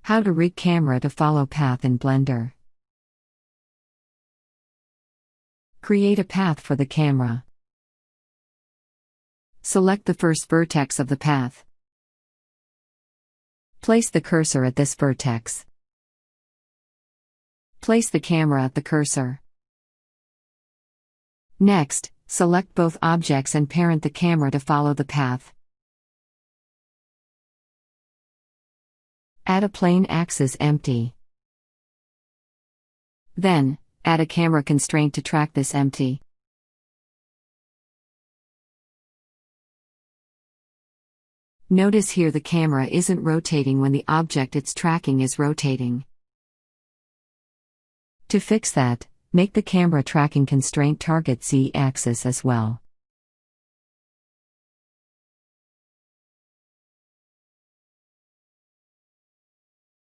How to rig camera to follow path in Blender. Create a path for the camera. Select the first vertex of the path. Place the cursor at this vertex. Place the camera at the cursor. Next, select both objects and parent the camera to follow the path. Add a plane axis empty. Then, add a camera constraint to track this empty. Notice here the camera isn't rotating when the object it's tracking is rotating. To fix that, make the camera tracking constraint target Z-axis as well.